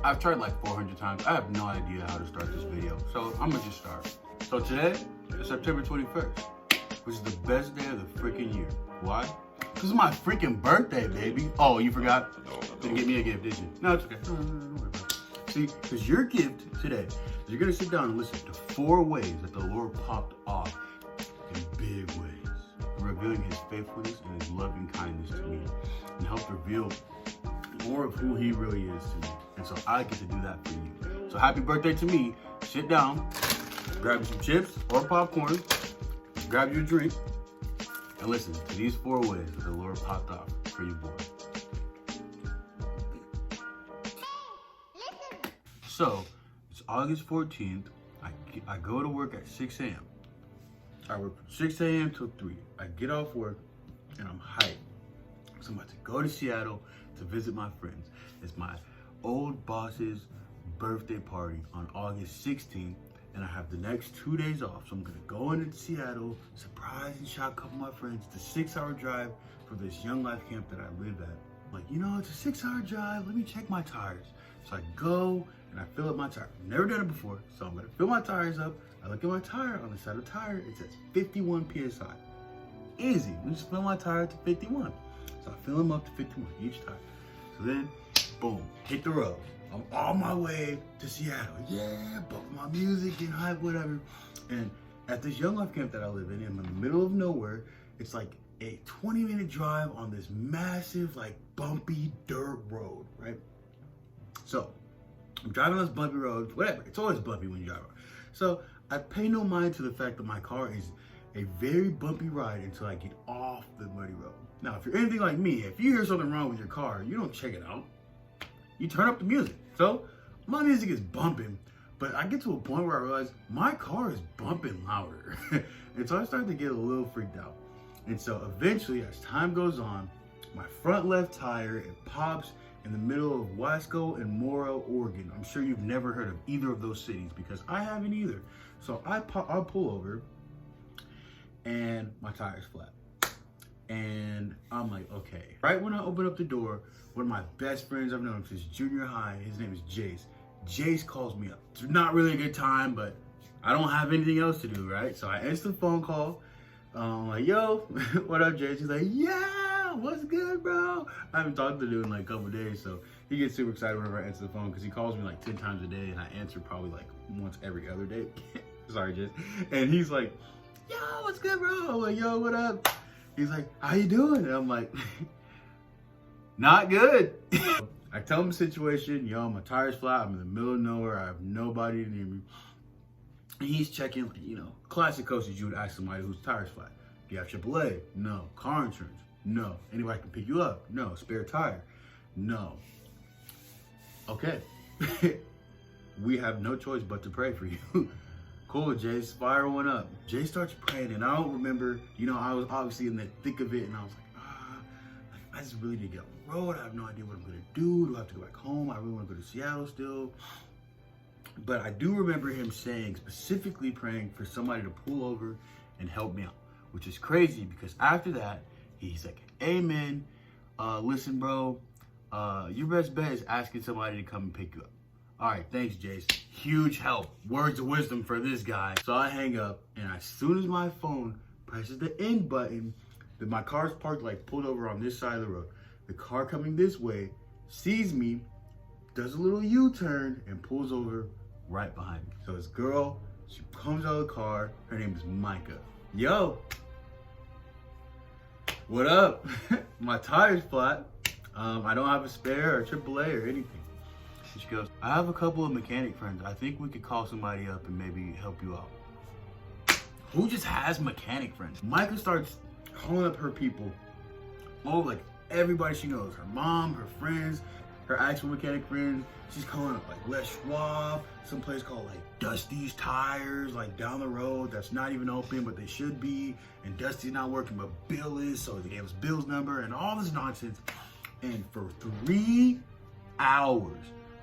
I've tried like 400 times. I have no idea how to start this video, so I'm gonna just start. So today is September 21st, which is the best day of the freaking year. Why? Because it's my freaking birthday, baby. Oh, you forgot? Didn't get me a gift, did you? No, it's okay. Don't worry about it. See, because your gift today is you're gonna sit down and listen to 4 ways that the Lord popped off in big ways, revealing his faithfulness and his loving kindness to me, and help reveal more of who he really is to me. And so I get to do that for you. So happy birthday to me. Sit down, grab some chips or popcorn, grab your drink, and listen to these 4 ways that the Lord popped off for you, boy. So, it's August 14th. I go to work at 6 a.m. I work from 6 a.m. till 3. I get off work and I'm hyped. So I'm about to go to Seattle to visit my friends. It's my old boss's birthday party on August 16th, and I have the next 2 days off. So I'm gonna go into Seattle, surprise and shock a couple of my friends. It's a 6-hour drive for this Young Life camp that I live at. I'm like, you know, it's a 6-hour drive. Let me check my tires. So I go and I fill up my tire. I've never done it before, so I'm gonna fill my tires up. I look at my tire. On the side of the tire, it says 51 PSI. Easy. We just fill my tire to 51. So I fill them up to 51 each tire. So then, boom, hit the road. I'm on my way to Seattle. Yeah, bumping my music, getting hype, whatever. And at this Young Life camp that I live in the middle of nowhere, it's like a 20-minute drive on this massive, like, bumpy dirt road, right? So I'm driving on this bumpy road, whatever. It's always bumpy when you drive around. So I pay no mind to the fact that my car is a very bumpy ride until I get off the muddy road. Now, if you're anything like me, if you hear something wrong with your car, you don't check it out. You turn up the music. So my music is bumping, but I get to a point where I realize my car is bumping louder. And so I start to get a little freaked out. And so eventually, as time goes on, my front left tire, it pops in the middle of Wasco and Mora, Oregon. I'm sure you've never heard of either of those cities because I haven't either. So I'll pull over and my tire's flat. And I'm like, okay. Right when I open up the door, one of my best friends I've known since junior high, his name is Jace. Jace calls me up. It's not really a good time, but I don't have anything else to do, right? So I answer the phone call. I'm like, yo, what up, Jace? He's like, yeah, what's good, bro? I haven't talked to the dude in like a couple days, so he gets super excited whenever I answer the phone because he calls me like 10 times a day, and I answer probably like once every other day. Sorry, Jace. And he's like, yo, what's good, bro? I'm like, yo, what up? He's like, how you doing? And I'm like, not good. I tell him the situation. Yo, my tire's flat. I'm in the middle of nowhere. I have nobody near me. And he's checking, like, you know, classic questions you would ask somebody whose tire's flat. Do you have AAA? No. Car insurance? No. Anybody can pick you up? No. Spare tire? No. Okay. We have no choice but to pray for you. Cool, Jace, fire one up. Jay starts praying, and I don't remember, you know, I was obviously in the thick of it, and I was like, I just really need to get on the road. I have no idea what I'm gonna do. Do I have to go back home? I really wanna go to Seattle still. But I do remember him saying, specifically praying for somebody to pull over and help me out, which is crazy because after that, he's like, amen. Listen, bro, your best bet is asking somebody to come and pick you up. All right, thanks, Jace. Huge help. Words of wisdom for this guy. So I hang up, and as soon as my phone presses the end button, my car's parked, like pulled over on this side of the road. The car coming this way sees me, does a little U-turn, and pulls over right behind me. So this girl, she comes out of the car. Her name is Micah. Yo, what up? My tire's flat. I don't have a spare or AAA or anything. She goes, I have a couple of mechanic friends. I think we could call somebody up and maybe help you out. Who just has mechanic friends? Micah starts calling up her people. Oh, like everybody she knows. Her mom, her friends, her actual mechanic friends. She's calling up like Les Schwab, some place called like Dusty's Tires, like down the road that's not even open, but they should be. And Dusty's not working, but Bill is, so they gave us Bill's number and all this nonsense. And for 3 hours,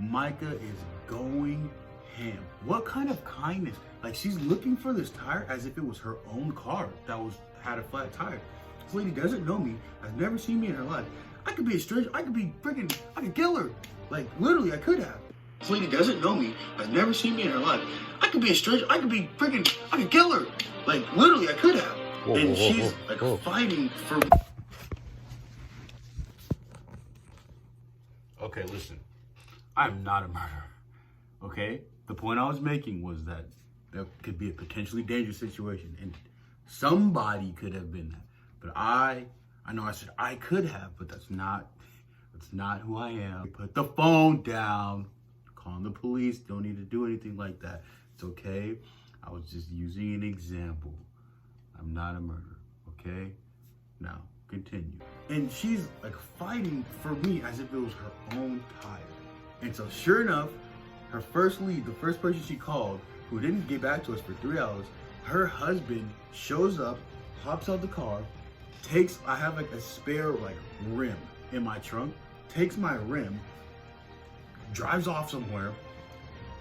Micah is going ham. What kind of kindness? Like, she's looking for this tire as if it was her own car that had a flat tire. This lady doesn't know me, has never seen me in her life. I could be a stranger, I could kill her. Like, literally, I could have. This lady doesn't know me, has never seen me in her life. I could be a stranger. I could be freaking, I could kill her. Like, literally, I could have. And she's like fighting for. Okay, listen. I'm not a murderer. Okay? The point I was making was that there could be a potentially dangerous situation, and somebody could have been that. But I know I said I could have, but that's not who I am. Put the phone down. Calling the police. Don't need to do anything like that. It's okay. I was just using an example. I'm not a murderer. Okay? Now, continue. And she's like fighting for me as if it was her own tire. And so sure enough, her first lead, the first person she called, who didn't get back to us for 3 hours, her husband shows up, hops out the car, I have like a spare like rim in my trunk, takes my rim, drives off somewhere,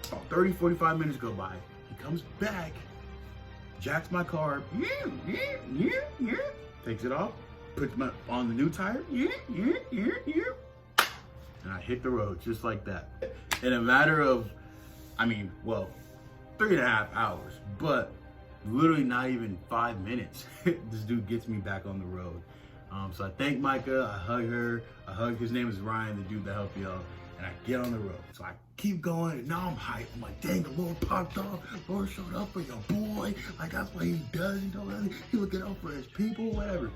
about 30, 45 minutes go by, he comes back, jacks my car, takes it off, puts my on the new tire, and I hit the road just like that. In a matter of, 3.5 hours, but literally not even 5 minutes, this dude gets me back on the road. So I thank Micah, I hug her, his name is Ryan, the dude that helped me out, and I get on the road. So I keep going, and now I'm hyped. I'm like, dang, the Lord popped off, Lord showed up for your boy, like that's what he does, he looking out for his people, whatever.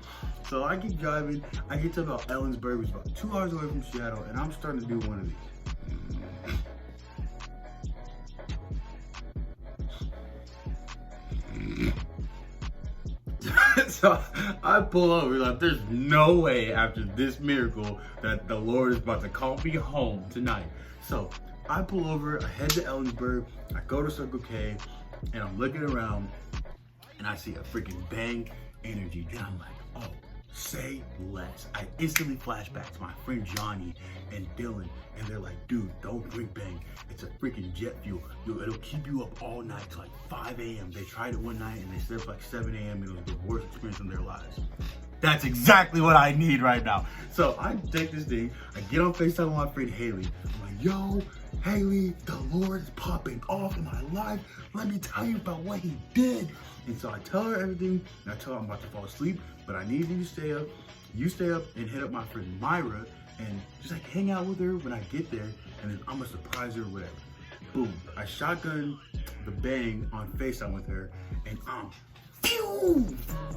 So I keep driving, I get to about Ellensburg, which is about 2 hours away from Seattle, and I'm starting to do one of these. So I pull over, like there's no way after this miracle that the Lord is about to call me home tonight. So I pull over, I head to Ellensburg, I go to Circle K, and I'm looking around, and I see a freaking Bang Energy, and I'm like, oh, say less. I instantly flash back to my friend Johnny and Dylan, and they're like, dude, don't drink Bang. It's a freaking jet fuel. Dude, it'll keep you up all night till like 5 a.m. They tried it one night and they slept like 7 a.m. and it was the worst experience in their lives. That's exactly what I need right now. So I take this thing, I get on FaceTime with my friend Haley. I'm like, yo, Haley, the Lord is popping off in my life. Let me tell you about what he did. And so I tell her everything, and I tell her I'm about to fall asleep, but I need you to stay up. You stay up and hit up my friend Myra and just like hang out with her when I get there, and then I'm gonna surprise her or whatever. Boom, I shotgun the Bang on FaceTime with her, and I'm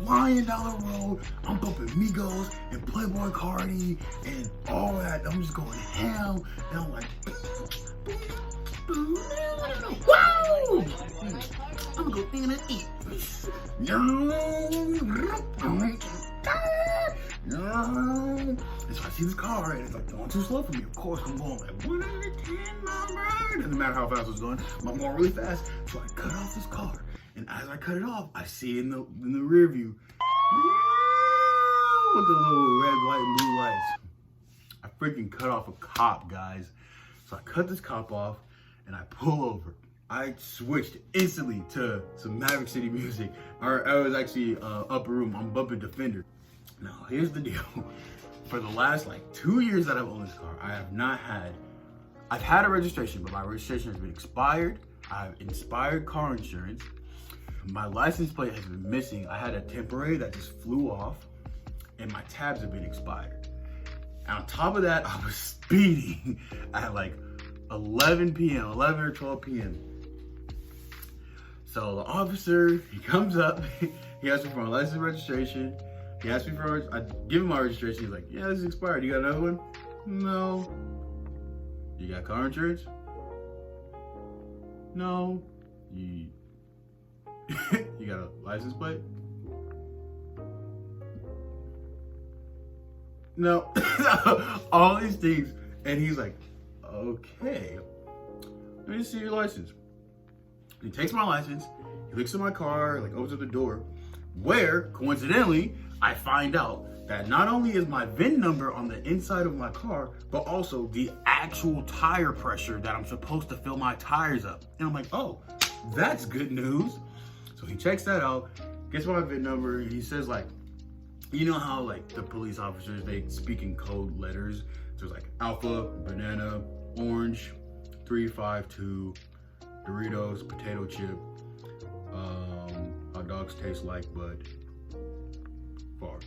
flying down the road. I'm bumping Migos and Playboi Carti and all that. I'm just going ham, and I'm like, wow! I'm gonna go in and eat. And so I see this car, and it's like going too slow for me. Of course, I'm going like 110 miles an hour. Doesn't matter how fast I was going, I'm going really fast. So I cut off this car, and as I cut it off, I see in the rear view with the little red, white, and blue lights. I freaking cut off a cop, guys. So I cut this cop off, and I pull over. I switched instantly to some Maverick City music. Or I was actually upper room. I'm bumping Defender. Now, here's the deal. For the last like 2 years that I've owned this car, I've had a registration, but my registration has been expired. I have expired car insurance. My license plate has been missing. I had a temporary that just flew off, and my tabs have been expired. And on top of that, I was speeding at like 11 or 12 p.m. So the officer, he comes up, he asks me for my license and registration. He asked me for, I give him my registration. He's like, yeah, this is expired. You got another one? No. You got car insurance? No. You got a license plate? No. All these things. And he's like, okay, let me see your license. He takes my license, he looks at my car, like opens up the door, where, coincidentally, I find out that not only is my VIN number on the inside of my car, but also the actual tire pressure that I'm supposed to fill my tires up. And I'm like, oh, that's good news. So he checks that out, gets my VIN number, and he says like, you know how like the police officers, they speak in code letters. So it's like alpha, banana, orange, 3, 5, 2, Doritos, potato chip, hot dogs taste like, but far.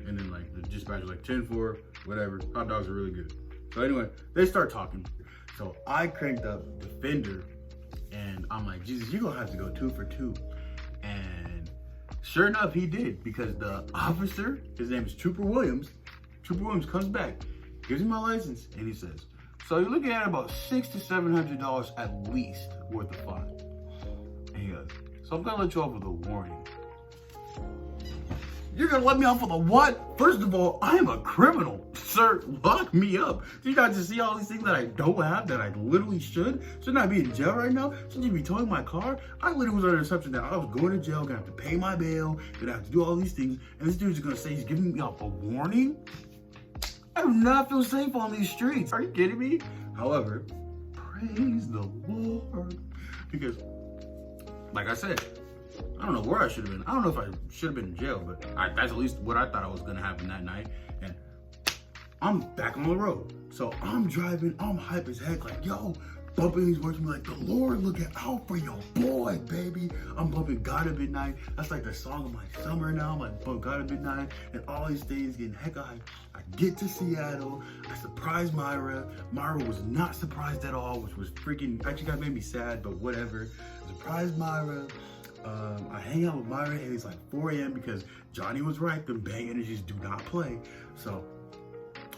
And then like the dispatcher like 10-4, whatever. Hot dogs are really good. So anyway, they start talking. So I cranked up Defender, and I'm like, Jesus, you're gonna have to go 2 for 2. And sure enough, he did, because the officer, his name is Trooper Williams comes back, gives me my license, and he says, so you're looking at about $600 to $700 at least worth of fine. And he goes, so I'm gonna let you off with a warning. You're gonna let me off with a what? First of all, I am a criminal. Sir, lock me up. So you guys just see all these things that I don't have that I literally should? Shouldn't I be in jail right now? Shouldn't you be towing my car? I literally was under the assumption that I was going to jail, gonna have to pay my bail, gonna have to do all these things, and this dude's gonna say he's giving me off a warning? I do not feel safe on these streets. Are you kidding me? However, praise the Lord. Because, like I said, I don't know where I should have been. I don't know if I should have been in jail, but that's at least what I thought I was gonna happen that night. And I'm back on the road. So I'm driving, I'm hype as heck, like, yo, bumping these words, like, the Lord looking out for your boy, baby. I'm bumping God at Midnight. That's like the song of my summer now. I'm like, bump God at Midnight, and all these things, getting hecka hype. I get to Seattle. I surprised Myra. Myra was not surprised at all, which was freaking, actually got made me sad, but whatever. I surprised Myra. I hang out with Maverick, and it's like 4 a.m. because Johnny was right, them bang energies do not play. So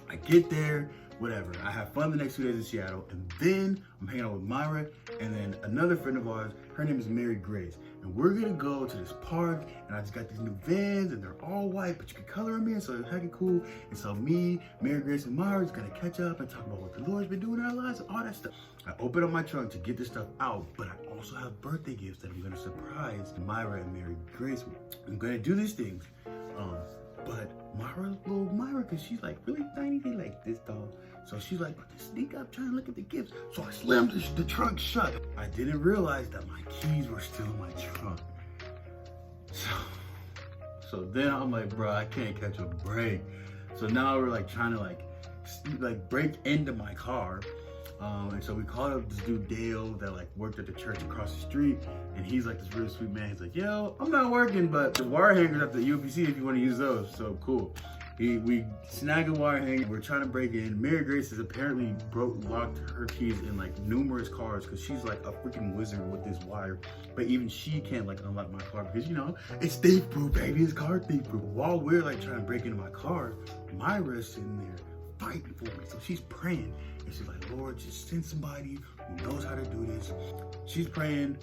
I get there, whatever. I have fun the next 2 days in Seattle, and then I'm hanging out with Myra, and then another friend of ours, her name is Mary Grace, and we're gonna go to this park, and I just got these new Vans, and they're all white, but you can color them in, so it's heckin' cool. And so me, Mary Grace, and Myra is gonna catch up and talk about what the Lord's been doing in our lives and all that stuff. I open up my trunk to get this stuff out, but I also have birthday gifts that I'm gonna surprise Myra and Mary Grace with. I'm gonna do these things, but Myra's little Myra, cause she's like really tiny, they like this dog. So she's like, but to sneak up, trying to look at the gifts. So I slammed the trunk shut. I didn't realize that my keys were still in my trunk. So then I'm like, bro, I can't catch a break. So now we're like trying to like break into my car. And so we called up this dude Dale that like worked at the church across the street, and he's like this really sweet man. He's like, yo, I'm not working, but the wire hangers at the UPC if you want to use those. So cool. We snag a wire hanger. We're trying to break in. Mary Grace has apparently locked her keys in like numerous cars because she's like a freaking wizard with this wire. But even she can't like unlock my car because, you know, it's thief proof, baby. It's car thief proof. While we're like trying to break into my car, Myra's sitting there fighting for me. So she's praying, and she's like, Lord, just send somebody who knows how to do this. She's praying.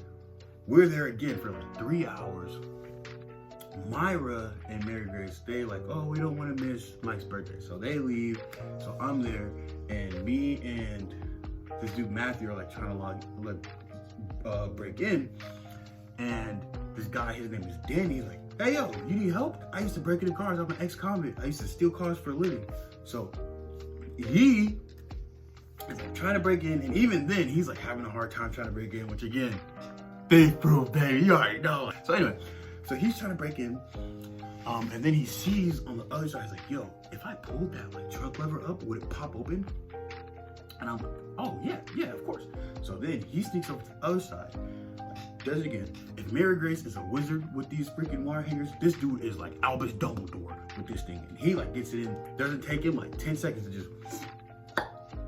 We're there again for like 3 hours. Myra and Mary Grace, they like, oh, we don't want to miss Mike's birthday. So they leave. So I'm there, and me and this dude Matthew are like trying to break in. And this guy, his name is Danny, he's like, hey, yo, you need help? I used to break into cars. I'm an ex-convict. I used to steal cars for a living. So he is like trying to break in, and even then, he's like having a hard time trying to break in, which again, thief proof, baby, you already know. So anyway, so he's trying to break in, and then he sees on the other side, he's like, yo, if I pulled that like trunk lever up, would it pop open? And I'm like, oh yeah, of course. So then he sneaks over to the other side, does it again. If Mary Grace is a wizard with these freaking wire hangers, this dude is like Albus Dumbledore with this thing. And he like gets it in, doesn't take him like 10 seconds to just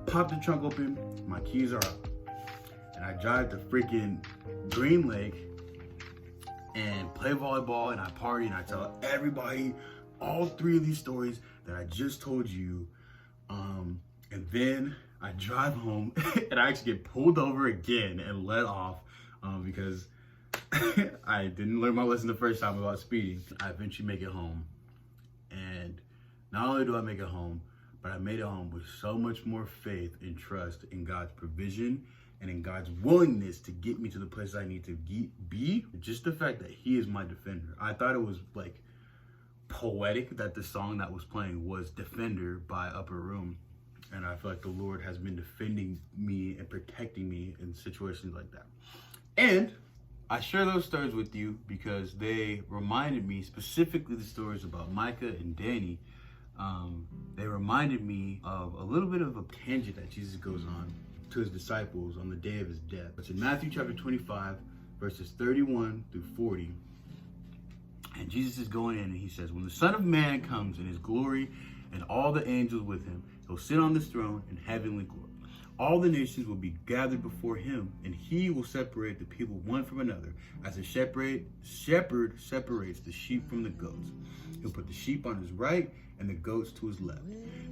pop the trunk open, my keys are out. And I drive to freaking Green Lake and play volleyball, and I party, and I tell everybody all 3 of these stories that I just told you. And then I drive home and I actually get pulled over again and let off because I didn't learn my lesson the first time about speeding. I eventually make it home, and not only do I make it home, but I made it home with so much more faith and trust in God's provision and in God's willingness to get me to the place I need to be. Just the fact that he is my defender. I thought it was like poetic that the song that was playing was Defender by Upper Room. And I feel like the Lord has been defending me and protecting me in situations like that. And I share those stories with you because they reminded me, specifically the stories about Micah and Danny. They reminded me of a little bit of a tangent that Jesus goes on to his disciples on the day of his death. It's in Matthew chapter 25, verses 31 through 40. And Jesus is going in and he says, when the Son of Man comes in his glory and all the angels with him, he'll sit on this throne in heavenly glory. All the nations will be gathered before him, and he will separate the people one from another, as a shepherd separates the sheep from the goats. He'll put the sheep on his right and the goats to his left.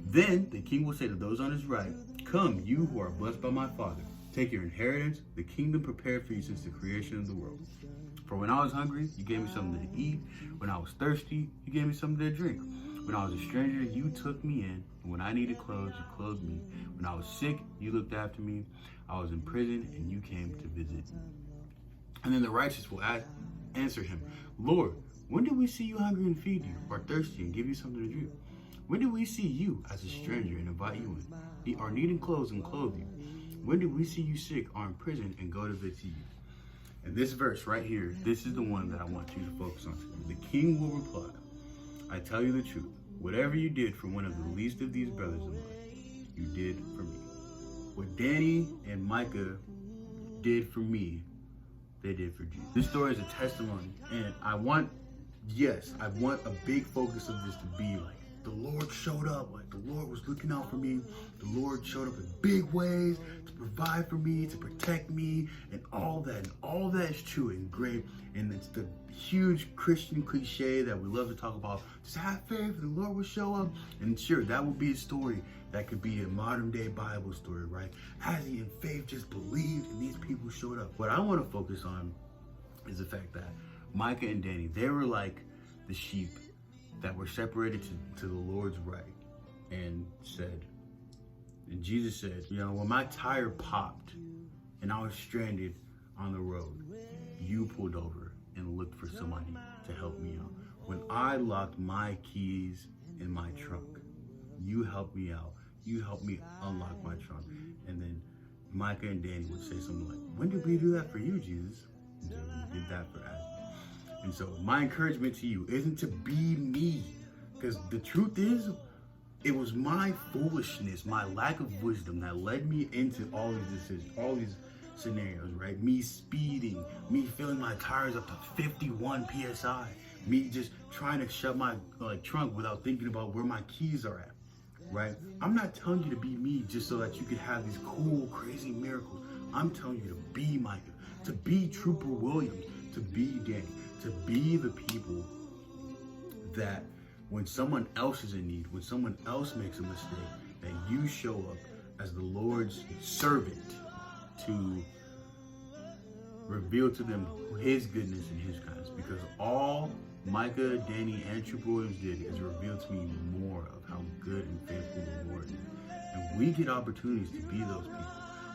Then the king will say to those on his right, come, you who are blessed by my Father, take your inheritance, the kingdom prepared for you since the creation of the world. For when I was hungry, you gave me something to eat. When I was thirsty, you gave me something to drink. When I was a stranger, you took me in. And when I needed clothes, you clothed me. When I was sick, you looked after me. I was in prison, and you came to visit me. And then the righteous will answer him, Lord, when did we see you hungry and feed you, or thirsty and give you something to drink? When did we see you as a stranger and invite you in, or needing clothes and clothe you? When did we see you sick or in prison and go to visit you? And this verse right here, this is the one that I want you to focus on. The king will reply, I tell you the truth. Whatever you did for one of the least of these brothers of mine, you did for me. What Danny and Micah did for me, they did for Jesus. This story is a testimony, and I want a big focus of this to be like, the Lord showed up, like the Lord was looking out for me. The Lord showed up in big ways to provide for me, to protect me, and all that. And all that is true and great. And it's the huge Christian cliche that we love to talk about. Just have faith and the Lord will show up. And sure, that would be a story that could be a modern day Bible story, right? As he in faith just believed and these people showed up. What I want to focus on is the fact that Micah and Danny, they were like the sheep that were separated to the Lord's right, and Jesus said, when my tire popped and I was stranded on the road, you pulled over and looked for somebody to help me out. When I locked my keys in my trunk, you helped me out. You helped me unlock my trunk. And then Micah and Danny would say something like, when did we do that for you, Jesus? And so we did that for us. And so my encouragement to you isn't to be me, because the truth is, it was my foolishness, my lack of wisdom that led me into all these decisions, all these scenarios, right? Me speeding, me filling my tires up to 51 PSI, me just trying to shut my trunk without thinking about where my keys are at, right? I'm not telling you to be me just so that you could have these cool, crazy miracles. I'm telling you to be Micah, to be Trooper Williams, to be Danny, to be the people that when someone else is in need, when someone else makes a mistake, that you show up as the Lord's servant to reveal to them his goodness and his kindness. Because all Micah, Danny, and Trooper Williams did is reveal to me more of how good and faithful the Lord is. And we get opportunities to be those people.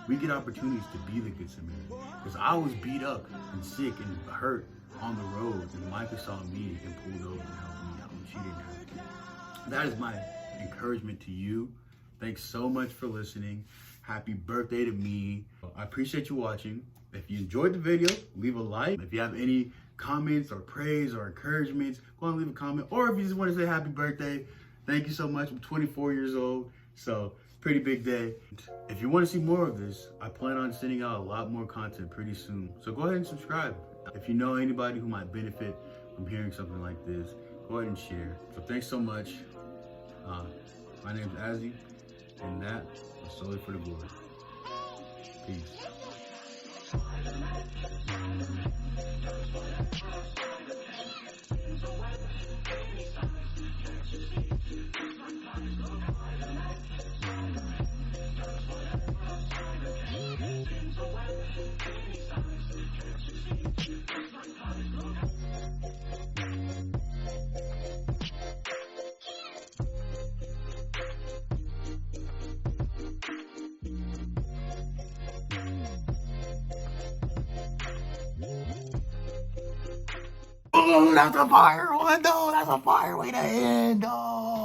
We get opportunities to be the Good Samaritan. Because I was beat up and sick and hurt on the road, and Micah saw me and pulled over and helped me out when she didn't have to. That is my encouragement to you. Thanks so much for listening. Happy birthday to me. I appreciate you watching. If you enjoyed the video, leave a like. If you have any comments or praise or encouragements, go on and leave a comment. Or if you just want to say happy birthday, thank you so much. I'm 24 years old, so pretty big day. If you want to see more of this, I plan on sending out a lot more content pretty soon. So go ahead and subscribe. If you know anybody who might benefit from hearing something like this, go ahead and share. So thanks so much. My name is Azzy, and that is solely for the glory. Peace. Oh, that's a fire one, though. That's a fire way to end. Oh.